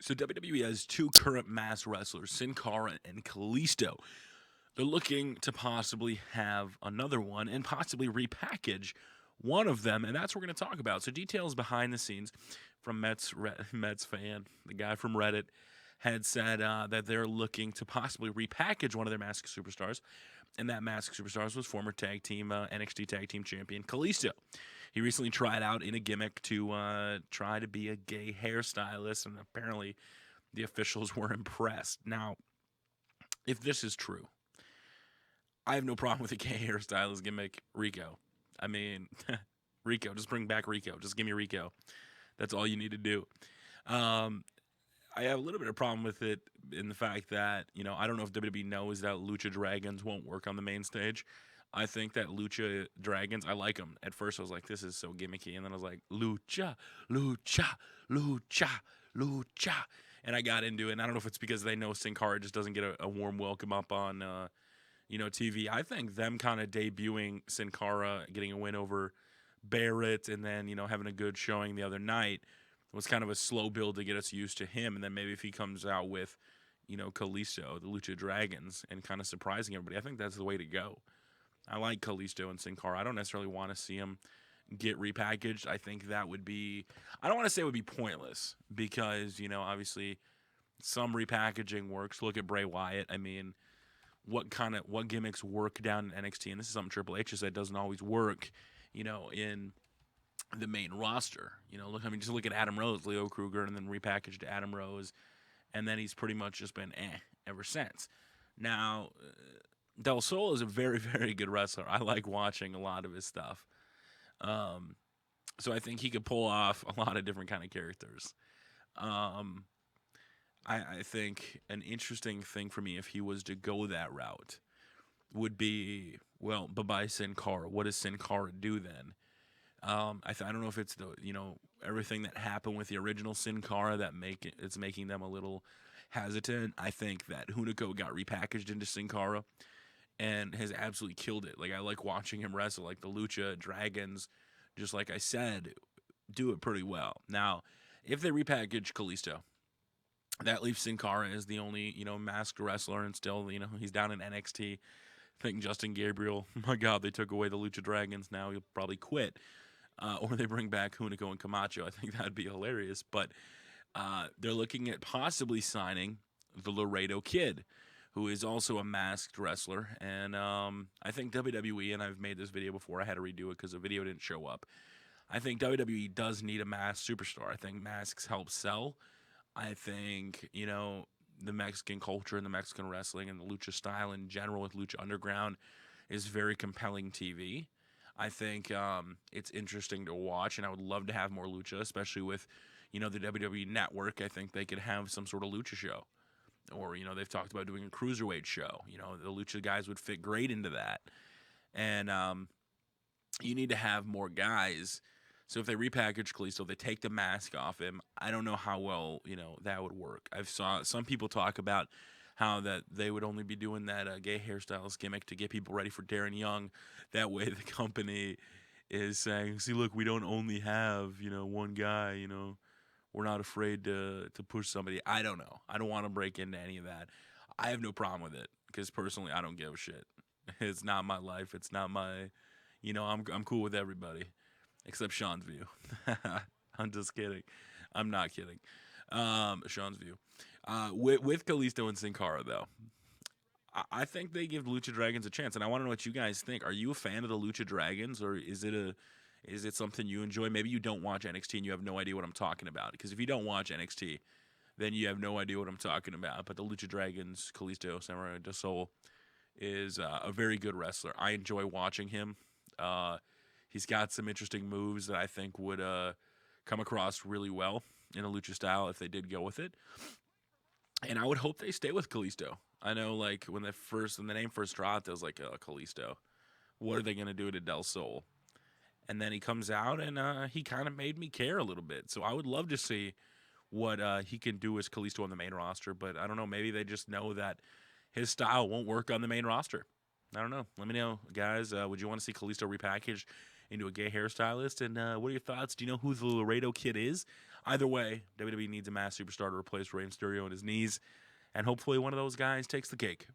So WWE has two current masked wrestlers, Sin Cara and Kalisto. They're looking to possibly have another one and possibly repackage one of them, and that's what we're going to talk about. So details behind the scenes from Mets fan, the guy from Reddit, had said that they're looking to possibly repackage one of their masked superstars, and that masked superstars was former tag team NXT tag team champion Kalisto. He recently tried out in a gimmick to try to be a gay hairstylist, and apparently the officials were impressed. Now, if this is true, I have no problem with a gay hairstylist gimmick, Rico. I mean, Rico, just bring back Rico. Just give me Rico. That's all you need to do. Um, I have a little bit of problem with it in the fact that, I don't know if WWE knows that Lucha Dragons won't work on the main stage. I think that Lucha Dragons, I like them. At first, I was like, this is so gimmicky. And then I was like, Lucha, Lucha, Lucha, Lucha. And I got into it. And I don't know if it's because they know Sin Cara just doesn't get a warm welcome up on, TV. I think them kind of debuting Sin Cara, getting a win over Barrett, and then, having a good showing the other night was kind of a slow build to get us used to him. And then maybe if he comes out with, Kalisto, the Lucha Dragons, and kind of surprising everybody, I think that's the way to go. I like Kalisto and Sin Cara. I don't necessarily want to see him get repackaged. I think that would be, I don't want to say it would be pointless because, obviously some repackaging works. Look at Bray Wyatt. I mean, what gimmicks work down in NXT? And this is something Triple H has said doesn't always work, in the main roster. Just look at Adam Rose, Leo Kruger, and then repackaged Adam Rose, and then he's pretty much just been ever since. Now, Del Sol is a very, very good wrestler. I like watching a lot of his stuff. So I think he could pull off a lot of different kind of characters. I think an interesting thing for me if he was to go that route would be, well, bye-bye Sin Cara. What does Sin Cara do then? I don't know if it's everything that happened with the original Sin Cara that it's making them a little hesitant. I think that Hunico got repackaged into Sin Cara and has absolutely killed it. Like, I like watching him wrestle. Like, the Lucha Dragons, just like I said, do it pretty well. Now, if they repackage Kalisto, that leaves Sin Cara as the only, masked wrestler, and still, he's down in NXT. I think Justin Gabriel, my God, they took away the Lucha Dragons. Now he'll probably quit. Or they bring back Hunico and Camacho. I think that'd be hilarious. But they're looking at possibly signing the Laredo Kid, who is also a masked wrestler. And I think WWE, and I've made this video before, I had to redo it because the video didn't show up. I think WWE does need a masked superstar. I think masks help sell. I think, the Mexican culture and the Mexican wrestling and the lucha style in general with Lucha Underground is very compelling TV. I think it's interesting to watch, and I would love to have more lucha, especially with, the WWE Network. I think they could have some sort of lucha show. Or, they've talked about doing a cruiserweight show. The lucha guys would fit great into that. And you need to have more guys. So if they repackage Kalisto, they take the mask off him. I don't know how well, that would work. I've saw some people talk about how that they would only be doing that gay hairstylist gimmick to get people ready for Darren Young. That way the company is saying, see, look, we don't only have, one guy, we're not afraid to push somebody. I don't know. I don't want to break into any of that. I have no problem with it because personally, I don't give a shit. It's not my life. It's not my, I'm cool with everybody. Except Sean's view. I'm just kidding. I'm not kidding. Sean's view. With Kalisto and Sin Cara, though, I think they give Lucha Dragons a chance, and I want to know what you guys think. Are you a fan of the Lucha Dragons, or is it something you enjoy? Maybe you don't watch NXT and you have no idea what I'm talking about. Because if you don't watch NXT, then you have no idea what I'm talking about. But the Lucha Dragons, Kalisto, Samurai de Sol, is a very good wrestler. I enjoy watching him. He's got some interesting moves that I think would come across really well in a lucha style if they did go with it. And I would hope they stay with Kalisto. I know, like, when the name first dropped, it was like, Kalisto. What are they going to do to Del Sol? And then he comes out, and he kind of made me care a little bit. So I would love to see what he can do as Kalisto on the main roster. But I don't know, maybe they just know that his style won't work on the main roster. I don't know. Let me know, guys. Would you want to see Kalisto repackaged into a gay hairstylist. And what are your thoughts? Do you know who the Laredo Kid is? Either way, WWE needs a mass superstar to replace Rey Mysterio on his knees. And hopefully one of those guys takes the cake.